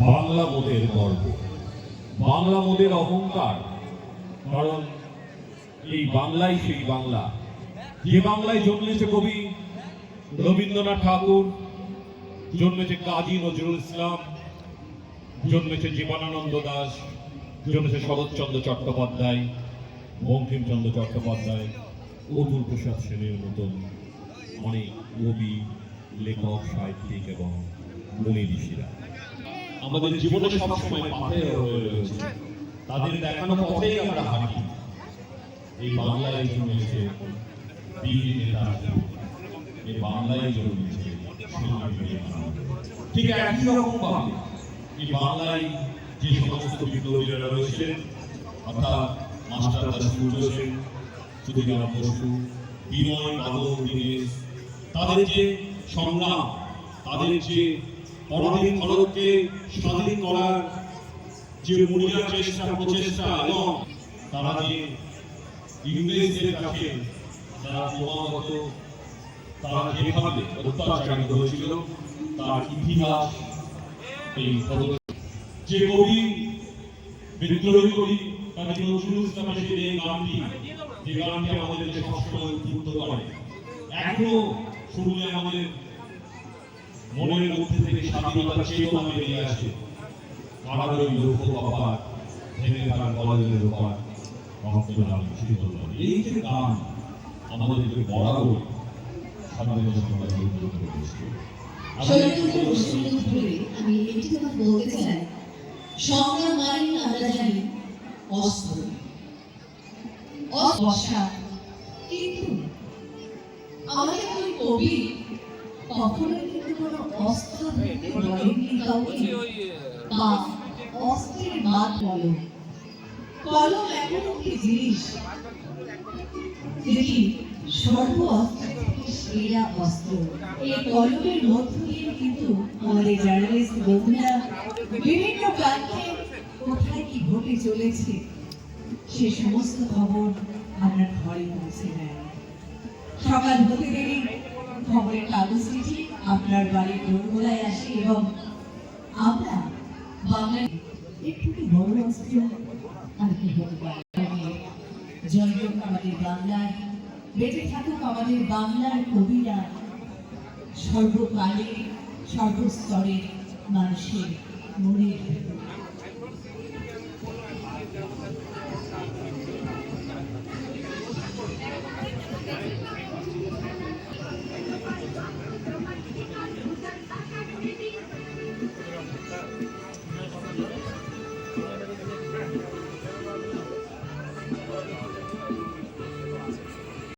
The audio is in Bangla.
বাংলা মোদের গর্ব, বাংলা মোদের অহংকার। কারণ এই বাংলাই সেই বাংলা, যে বাংলায় জন্মেছে কবি রবীন্দ্রনাথ ঠাকুর, জন্মেছে কাজী নজরুল ইসলাম, জন্মেছে জীবনানন্দ দাশ, জন্মেছে শরৎচন্দ্র চট্টোপাধ্যায়, বঙ্কিমচন্দ্র চট্টোপাধ্যায়, অতুল প্রসাদ সেনের মতন অনেক কবি, লেখক, সাহিত্যিক এবং মুনি ঋষিরা আমাদের জীবনে সবসময় পাথে হয়ে রয়েছে। তাদের দেখানো পথেই আমরা হাঁটি। এই বাংলায় জন্মেছে বীর নেতা, এই বাংলায় জন্মেছে ঠিক একই রকম ভাবে এই বাংলায় যে সমস্ত বিপ্লবীরা রয়েছেন, অর্থাৎ মাস্টার দাস সূর্য সেন, সুধীরাম বসু, বিনয় বাদল দীনেশ, তাদের যে সংগ্রাম, তাদের যে পরাধীন ভারতকে স্বাধীন করার যে মরিয়া চেষ্টা, প্রচেষ্টা, এবং তারা যে ইংরেজদের কাছে যারা ক্রমাগত তারা যেভাবে অত্যাচারিত হয়েছিল তার ইতিহাস এই যে কবি, বিদ্রোহী কবি কাজী নজরুল ইসলামের এই গানটি, যে গানটি আমাদেরকে সবসময় উদ্বুদ্ধ করে, এখনো শুনলে আমাদের মনের মধ্যে থেকে স্বাধীনতার চেতনা বেরিয়ে আসে। কারারই লক্ষ্য বাবার ভেঙে তার কলেজের ওপার রক্তদান শীতল। এই যে গান আমাদেরকে বরাবর স্বাধীনতা সংগ্রামে উদ্বুদ্ধ করেছে। আমি একটি কথা বলতে চাই, সংগ্রাম মানে আমরা জানি অস্ত্র, বর্ষা, কিন্তু আমাদের ওই কবি কখনোই কিন্তু কোনো অস্ত্র ধরতে বলেননি কাউকে, বা অস্ত্রের বাদ কলম। কলম এমন একটি জিনিস যেটি সর্ব অস্ত্র থেকে সেরা অস্ত্র। এই কলমের মধ্য দিয়ে কিন্তু আমাদের জার্নালিস্ট বন্ধুরা বিভিন্ন প্রান্তে কোথায় কি ঘটে চলেছে সে সমস্ত খবর আপনার ঘরে পৌঁছে দেয়। সকাল হতে দেরি খবরের কাগজ চিঠি আপনার বাড়ির দোরগোড়ায় আসে, এবং আমরা বাংলায় একটু বড় অস্ত্র আর কি হতে পারে। জয় হোক আমাদের বাংলার, বেঁচে থাকুক আমাদের বাংলার কবিরা, সর্বকালে সর্বস্তরের মানুষের মনের